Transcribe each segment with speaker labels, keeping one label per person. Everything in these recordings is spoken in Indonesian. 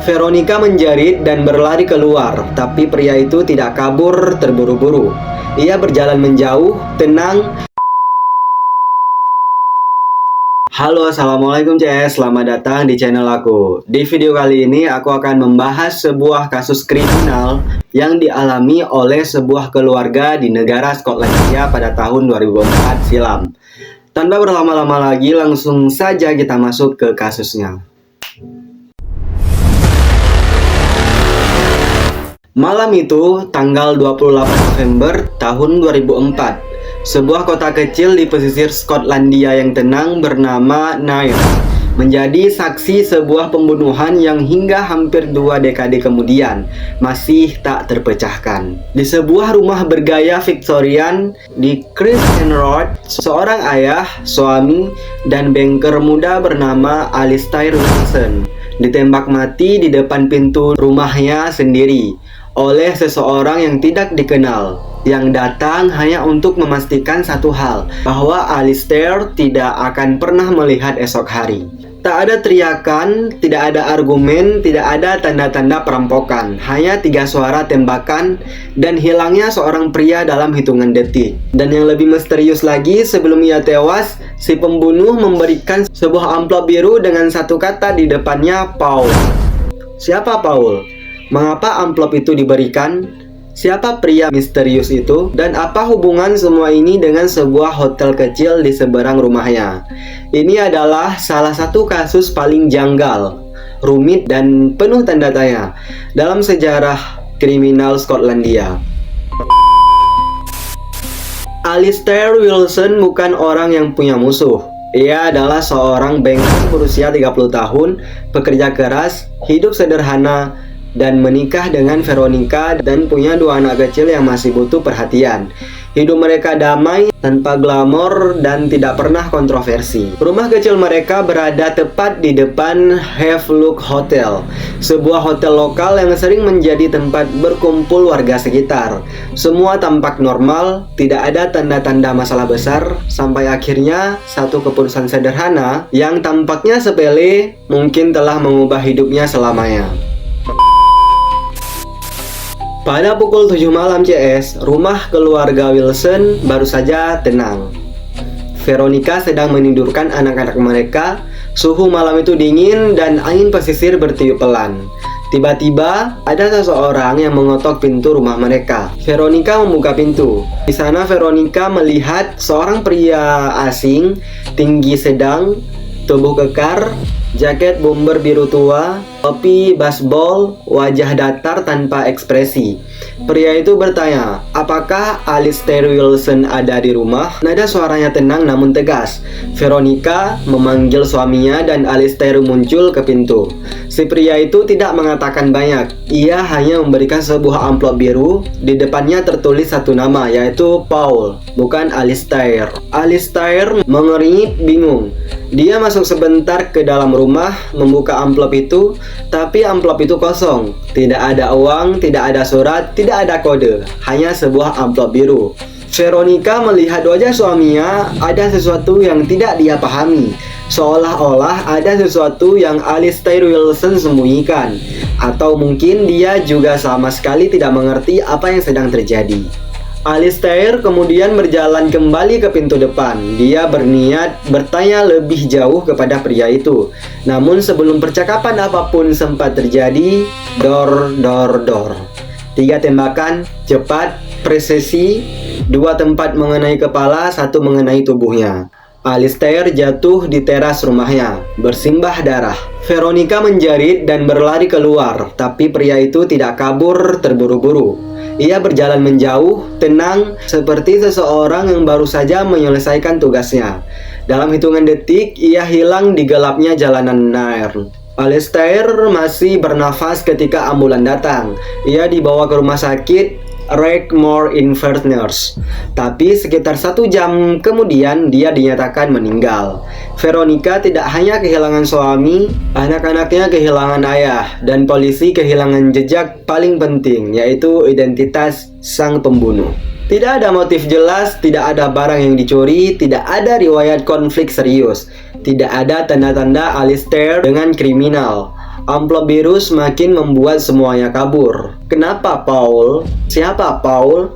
Speaker 1: Veronica menjerit dan berlari keluar, tapi pria itu tidak kabur terburu-buru. Ia berjalan menjauh, tenang. Halo, assalamualaikum CS, selamat datang di channel aku. Di video kali ini aku akan membahas sebuah kasus kriminal yang dialami oleh sebuah keluarga di negara Skotlandia pada tahun 2004 silam. Tanpa berlama-lama lagi, langsung saja kita masuk ke kasusnya. Malam itu, tanggal 28 November tahun 2004, sebuah kota kecil di pesisir Skotlandia yang tenang bernama Nairn menjadi saksi sebuah pembunuhan yang hingga hampir 2 dekade kemudian masih tak terpecahkan. Di sebuah rumah bergaya Victorian di Christian Road, seorang ayah, suami, dan banker muda bernama Alistair Wilson ditembak mati di depan pintu rumahnya sendiri oleh seseorang yang tidak dikenal, yang datang hanya untuk memastikan satu hal, bahwa Alistair tidak akan pernah melihat esok hari. Tak ada teriakan, tidak ada argumen, tidak ada tanda-tanda perampokan, hanya 3 suara tembakan dan hilangnya seorang pria dalam hitungan detik. Dan yang lebih misterius lagi, sebelum ia tewas, si pembunuh memberikan sebuah amplop biru dengan satu kata di depannya, Paul. Siapa Paul? Mengapa amplop itu diberikan? Siapa pria misterius itu? Dan apa hubungan semua ini dengan sebuah hotel kecil di seberang rumahnya? Ini adalah salah satu kasus paling janggal, rumit, dan penuh tanda tanya dalam sejarah kriminal Skotlandia. Alistair Wilson bukan orang yang punya musuh. Ia adalah seorang banker berusia 30 tahun, pekerja keras, hidup sederhana, dan menikah dengan Veronica dan punya 2 anak kecil yang masih butuh perhatian. Hidup mereka damai, tanpa glamor, dan tidak pernah kontroversi. Rumah kecil mereka berada tepat di depan Havelock Hotel, sebuah hotel lokal yang sering menjadi tempat berkumpul warga sekitar. Semua tampak normal, tidak ada tanda-tanda masalah besar, sampai akhirnya satu keputusan sederhana yang tampaknya sepele mungkin telah mengubah hidupnya selamanya. Pada pukul 7 malam CS, rumah keluarga Wilson baru saja tenang. Veronica sedang menidurkan anak-anak mereka. Suhu malam itu dingin dan angin pesisir bertiup pelan. Tiba-tiba ada seseorang yang mengetok pintu rumah mereka. Veronica membuka pintu. Di sana Veronica melihat seorang pria asing, tinggi sedang, tubuh kekar, jaket bomber biru tua, topi baseball, wajah datar tanpa ekspresi. Pria itu bertanya, apakah Alistair Wilson ada di rumah? Nada suaranya tenang namun tegas. Veronica memanggil suaminya dan Alistair muncul ke pintu. Si pria itu tidak mengatakan banyak. Ia hanya memberikan sebuah amplop biru. Di depannya tertulis satu nama, yaitu Paul, bukan Alistair. Alistair mengernyit bingung. Dia masuk sebentar ke dalam rumah, membuka amplop itu, tapi amplop itu kosong. Tidak ada uang, tidak ada surat, tidak ada kode, hanya sebuah amplop biru. Veronica melihat wajah suaminya, ada sesuatu yang tidak dia pahami. Seolah-olah ada sesuatu yang Alistair Wilson sembunyikan, atau mungkin dia juga sama sekali tidak mengerti apa yang sedang terjadi. Alistair kemudian berjalan kembali ke pintu depan. Dia berniat bertanya lebih jauh kepada pria itu. Namun sebelum percakapan apapun sempat terjadi, dor. 3 tembakan, cepat, presisi, 2 tempat mengenai kepala, 1 mengenai tubuhnya. Alistair jatuh di teras rumahnya, bersimbah darah. Veronica menjerit dan berlari keluar, tapi pria itu tidak kabur terburu-buru. Ia berjalan menjauh, tenang, seperti seseorang yang baru saja menyelesaikan tugasnya. Dalam hitungan detik, ia hilang di gelapnya jalanan Nairn. Alistair masih bernafas ketika ambulan datang. Ia dibawa ke rumah sakit Regmore Inverness, tapi sekitar 1 jam kemudian dia dinyatakan meninggal. Veronica tidak hanya kehilangan suami, anak-anaknya kehilangan ayah, dan polisi kehilangan jejak paling penting, yaitu identitas sang pembunuh. Tidak ada motif jelas, tidak ada barang yang dicuri, tidak ada riwayat konflik serius, tidak ada tanda-tanda Alistair dengan kriminal. Amplop biru semakin membuat semuanya kabur. Kenapa Paul? Siapa Paul?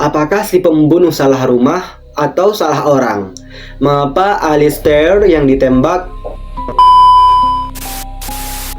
Speaker 1: Apakah si pembunuh salah rumah atau salah orang? Mengapa Alistair yang ditembak?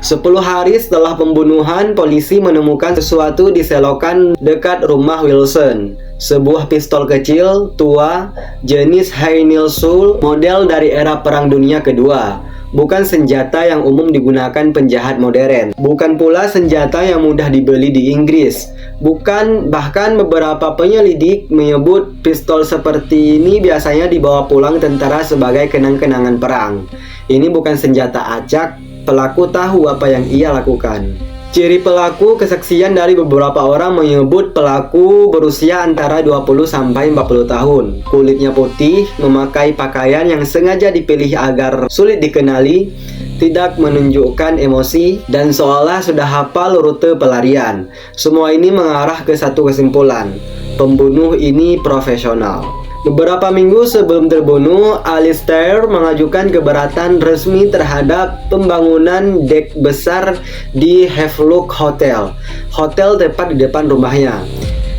Speaker 1: 10 hari setelah pembunuhan, polisi menemukan sesuatu di selokan dekat rumah Wilson. Sebuah pistol kecil, tua, jenis Heinz-Sul, model dari era Perang Dunia Kedua. Bukan senjata yang umum digunakan penjahat modern. Bukan pula senjata yang mudah dibeli di Inggris. Bahkan beberapa penyelidik menyebut pistol seperti ini biasanya dibawa pulang tentara sebagai kenang-kenangan perang. Ini bukan senjata acak. Pelaku tahu apa yang ia lakukan. Ciri pelaku, kesaksian dari beberapa orang menyebut pelaku berusia antara 20 sampai 40 tahun. Kulitnya putih, memakai pakaian yang sengaja dipilih agar sulit dikenali, tidak menunjukkan emosi, dan seolah sudah hafal rute pelarian. Semua ini mengarah ke satu kesimpulan. Pembunuh ini profesional. Beberapa minggu sebelum terbunuh, Alistair mengajukan keberatan resmi terhadap pembangunan dek besar di Havelock Hotel. Hotel tepat di depan rumahnya.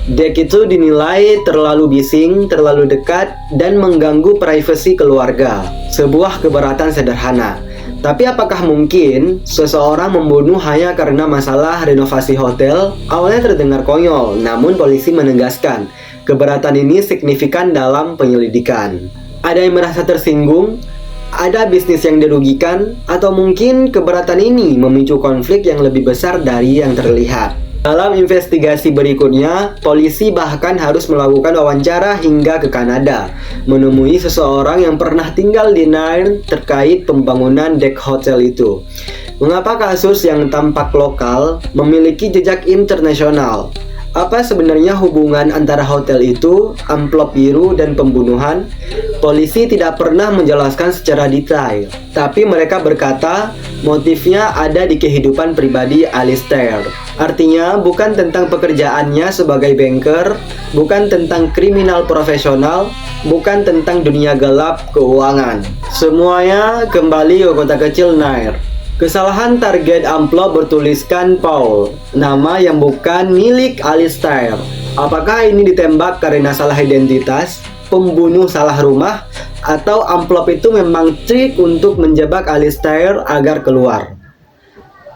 Speaker 1: Dek itu dinilai terlalu bising, terlalu dekat, dan mengganggu privasi keluarga. Sebuah keberatan sederhana. Tapi apakah mungkin seseorang membunuh hanya karena masalah renovasi hotel? Awalnya terdengar konyol, namun polisi menegaskan keberatan ini signifikan dalam penyelidikan. Ada yang merasa tersinggung, ada bisnis yang dirugikan, atau mungkin keberatan ini memicu konflik yang lebih besar dari yang terlihat. Dalam investigasi berikutnya, polisi bahkan harus melakukan wawancara hingga ke Kanada, menemui seseorang yang pernah tinggal di Nairn terkait pembangunan dek hotel itu. Mengapa kasus yang tampak lokal memiliki jejak internasional? Apa sebenarnya hubungan antara hotel itu, amplop biru, dan pembunuhan? Polisi tidak pernah menjelaskan secara detail, tapi mereka berkata motifnya ada di kehidupan pribadi Alistair. Artinya bukan tentang pekerjaannya sebagai banker, bukan tentang kriminal profesional, bukan tentang dunia gelap keuangan. Semuanya kembali ke kota kecil Nairn. Kesalahan target amplop bertuliskan Paul, nama yang bukan milik Alistair. Apakah ini ditembak karena salah identitas, pembunuh salah rumah, atau amplop itu memang trik untuk menjebak Alistair agar keluar?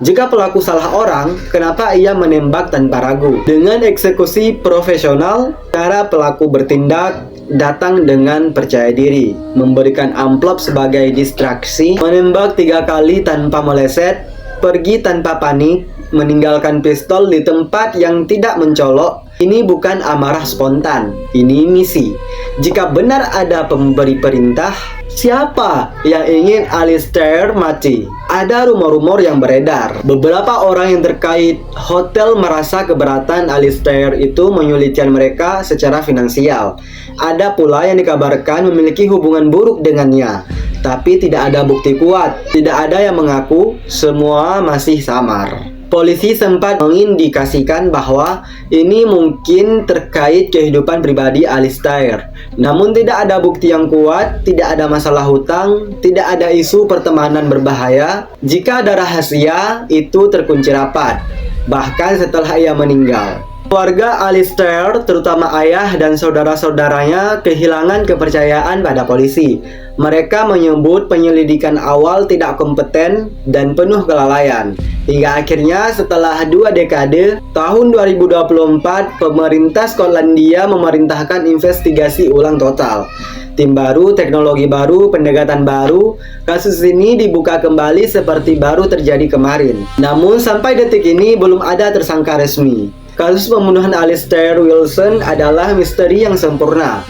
Speaker 1: Jika pelaku salah orang, kenapa ia menembak tanpa ragu? Dengan eksekusi profesional, cara pelaku bertindak datang dengan percaya diri, memberikan amplop sebagai distraksi, menembak 3 kali tanpa meleset, pergi tanpa panik, meninggalkan pistol di tempat yang tidak mencolok. Ini bukan amarah spontan, ini misi. Jika benar ada pemberi perintah, siapa yang ingin Alistair mati? Ada rumor-rumor yang beredar. Beberapa orang yang terkait hotel merasa keberatan Alistair itu menyulitkan mereka secara finansial. Ada pula yang dikabarkan memiliki hubungan buruk dengannya, tapi tidak ada bukti kuat. Tidak ada yang mengaku, semua masih samar. Polisi sempat mengindikasikan bahwa ini mungkin terkait kehidupan pribadi Alistair. Namun tidak ada bukti yang kuat, tidak ada masalah hutang, tidak ada isu pertemanan berbahaya. Jika ada rahasia, itu terkunci rapat, bahkan setelah ia meninggal. Keluarga Alistair, terutama ayah dan saudara-saudaranya, kehilangan kepercayaan pada polisi. Mereka menyebut penyelidikan awal tidak kompeten dan penuh kelalaian. Hingga akhirnya setelah 2 dekade, tahun 2024, pemerintah Skotlandia memerintahkan investigasi ulang total. Tim baru, teknologi baru, pendekatan baru, kasus ini dibuka kembali seperti baru terjadi kemarin. Namun sampai detik ini belum ada tersangka resmi. Kasus pembunuhan Alistair Wilson adalah misteri yang sempurna.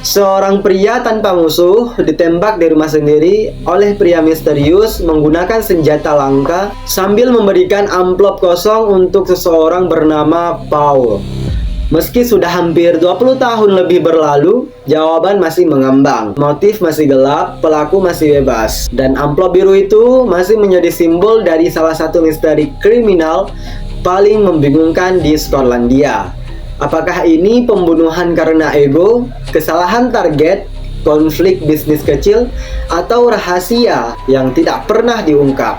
Speaker 1: Seorang pria tanpa musuh ditembak di rumah sendiri oleh pria misterius menggunakan senjata langka sambil memberikan amplop kosong untuk seseorang bernama Paul. Meski sudah hampir 20 tahun lebih berlalu, jawaban masih mengambang, motif masih gelap, pelaku masih bebas, dan amplop biru itu masih menjadi simbol dari salah satu misteri kriminal paling membingungkan di Skotlandia. Apakah ini pembunuhan karena ego, kesalahan target, konflik bisnis kecil, atau rahasia yang tidak pernah diungkap?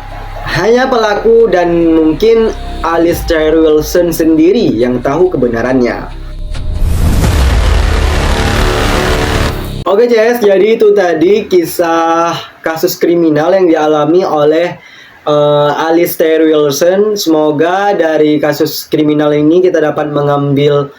Speaker 1: Hanya pelaku dan mungkin Alistair Wilson sendiri yang tahu kebenarannya. Oke CS, jadi itu tadi kisah kasus kriminal yang dialami oleh Alistair Wilson. Semoga dari kasus kriminal ini kita dapat mengambil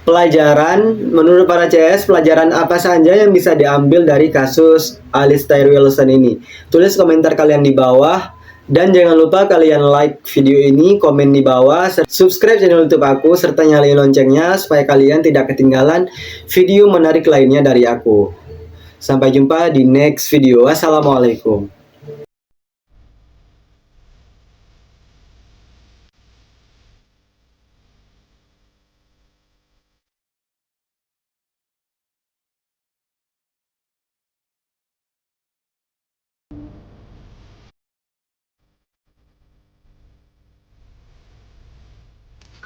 Speaker 1: pelajaran. Menurut para CS, pelajaran apa saja yang bisa diambil dari kasus Alistair Wilson ini? Tulis komentar kalian di bawah. Dan jangan lupa kalian like video ini, komen di bawah, subscribe channel YouTube aku, serta nyalain loncengnya supaya kalian tidak ketinggalan video menarik lainnya dari aku. Sampai jumpa di next video. Wassalamualaikum.